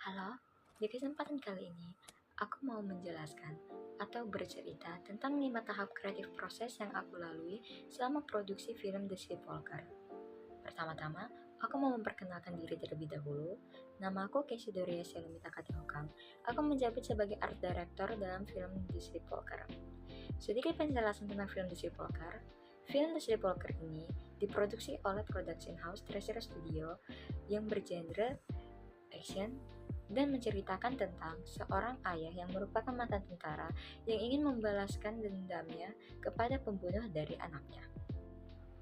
Halo, di kesempatan kali ini aku mau menjelaskan atau bercerita tentang 5 tahap kreatif proses yang aku lalui selama produksi film The Sleepwalker. Pertama-tama, aku mau memperkenalkan diri terlebih dahulu. Nama aku Casey Doria Selumita Katihokang. Aku menjabat sebagai art director dalam film The Sleepwalker. Sedikit penjelasan tentang film The Sleepwalker. Film The Sleepwalker ini diproduksi oleh production house Treasure Studio yang bergenre action dan menceritakan tentang seorang ayah yang merupakan mantan tentara yang ingin membalaskan dendamnya kepada pembunuh dari anaknya.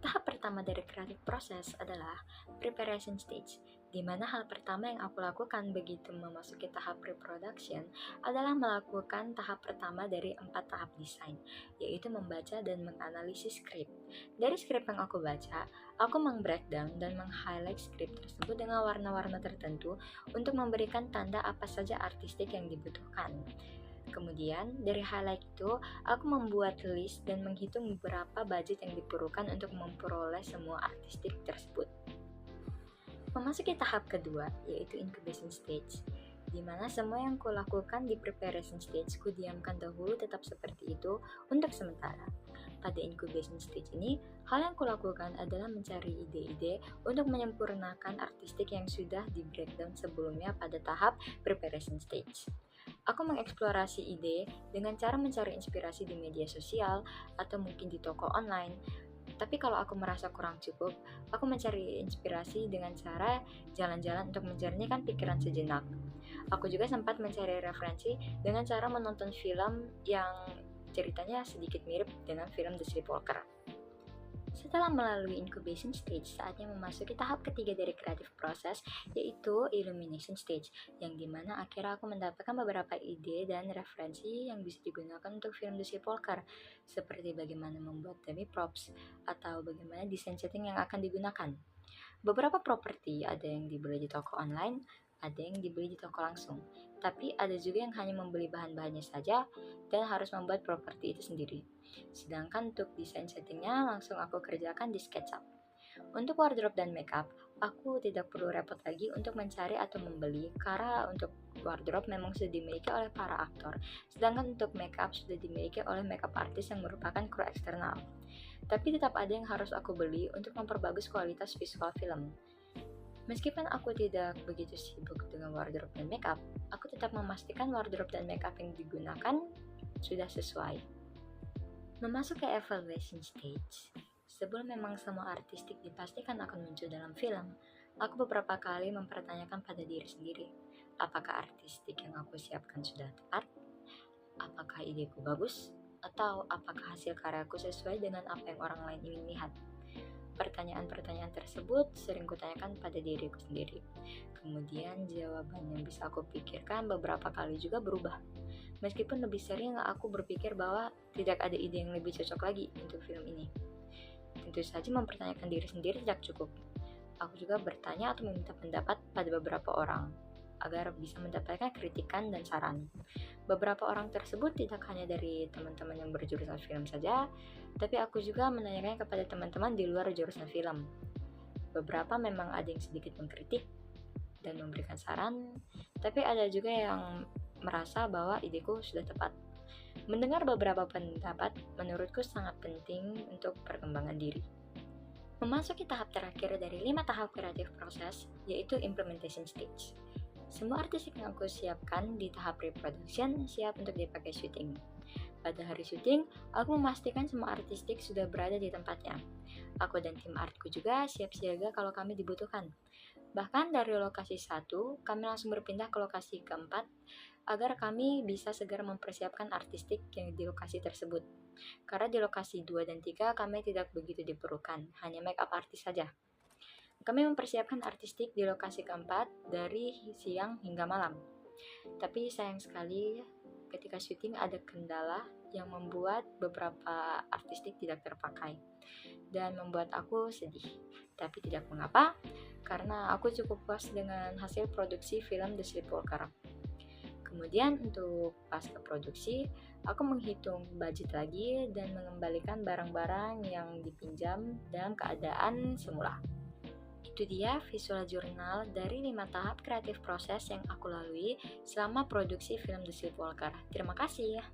Tahap pertama dari creative process adalah preparation stage, di mana hal pertama yang aku lakukan begitu memasuki tahap pre-production adalah melakukan tahap pertama dari 4 tahap desain, yaitu membaca dan menganalisis skrip. Dari skrip yang aku baca, aku meng-breakdown dan meng-highlight skrip tersebut dengan warna-warna tertentu untuk memberikan tanda apa saja artistik yang dibutuhkan. Kemudian, dari highlight itu, aku membuat list dan menghitung berapa budget yang diperlukan untuk memperoleh semua artistik tersebut. Memasuki tahap kedua, yaitu incubation stage, di mana semua yang kulakukan di preparation stage kudiamkan dahulu tetap seperti itu untuk sementara. Pada incubation stage ini, hal yang kulakukan adalah mencari ide-ide untuk menyempurnakan artistik yang sudah di breakdown sebelumnya pada tahap preparation stage. Aku mengeksplorasi ide dengan cara mencari inspirasi di media sosial atau mungkin di toko online. Tapi kalau aku merasa kurang cukup, aku mencari inspirasi dengan cara jalan-jalan untuk menjernihkan pikiran sejenak. Aku juga sempat mencari referensi dengan cara menonton film yang ceritanya sedikit mirip dengan film The Sleepwalker. Setelah melalui incubation stage, saatnya memasuki tahap ketiga dari creative process, yaitu illumination stage, yang dimana akhirnya aku mendapatkan beberapa ide dan referensi yang bisa digunakan untuk film The Sleepwalker, seperti bagaimana membuat demi props, atau bagaimana desain setting yang akan digunakan. Beberapa properti ada yang dibeli di toko online, ada yang dibeli di toko langsung, tapi ada juga yang hanya membeli bahan-bahannya saja dan harus membuat properti itu sendiri. Sedangkan untuk desain settingnya langsung aku kerjakan di SketchUp. Untuk wardrobe dan makeup, aku tidak perlu repot lagi untuk mencari atau membeli karena untuk wardrobe memang sudah dimiliki oleh para aktor, sedangkan untuk makeup sudah dimiliki oleh makeup artist yang merupakan kru eksternal. Tapi tetap ada yang harus aku beli untuk memperbagus kualitas visual film. Meskipun aku tidak begitu sibuk dengan wardrobe dan makeup, aku tetap memastikan wardrobe dan makeup yang digunakan sudah sesuai. Memasuki evaluation stage. Sebelum memang semua artistik dipastikan akan muncul dalam film, aku beberapa kali mempertanyakan pada diri sendiri, apakah artistik yang aku siapkan sudah tepat? Apakah ideku bagus? Atau apakah hasil karyaku sesuai dengan apa yang orang lain ingin lihat? Pertanyaan-pertanyaan tersebut sering kutanyakan pada diriku sendiri. Kemudian jawaban yang bisa aku pikirkan beberapa kali juga berubah. Meskipun lebih sering aku berpikir bahwa tidak ada ide yang lebih cocok lagi untuk film ini. Tentu saja mempertanyakan diri sendiri tidak cukup. Aku juga bertanya atau meminta pendapat pada beberapa orang agar bisa mendapatkan kritikan dan saran. Beberapa orang tersebut tidak hanya dari teman-teman yang berjurusan film saja, tapi aku juga menanyakan kepada teman-teman di luar jurusan film. Beberapa memang ada yang sedikit mengkritik dan memberikan saran, tapi ada juga yang merasa bahwa ideku sudah tepat. Mendengar beberapa pendapat menurutku sangat penting untuk perkembangan diri. Memasuki tahap terakhir dari 5 tahap kreatif proses, yaitu implementation stage. Semua artistik yang aku siapkan di tahap pre-production siap untuk dipakai syuting. Pada hari syuting, aku memastikan semua artistik sudah berada di tempatnya. Aku dan tim artku juga siap siaga kalau kami dibutuhkan. Bahkan dari lokasi 1, kami langsung berpindah ke lokasi keempat agar kami bisa segera mempersiapkan artistik yang di lokasi tersebut. Karena di lokasi 2 dan 3 kami tidak begitu diperlukan, hanya make up artis saja. Kami mempersiapkan artistik di lokasi keempat dari siang hingga malam. Tapi sayang sekali ketika syuting ada kendala yang membuat beberapa artistik tidak terpakai dan membuat aku sedih. Tapi tidak mengapa, karena aku cukup puas dengan hasil produksi film The Sleepwalker. Kemudian untuk pasca produksi, aku menghitung budget lagi dan mengembalikan barang-barang yang dipinjam dalam keadaan semula. Itu dia visual jurnal dari 5 tahap kreatif proses yang aku lalui selama produksi film The Sleepwalker. Terima kasih ya.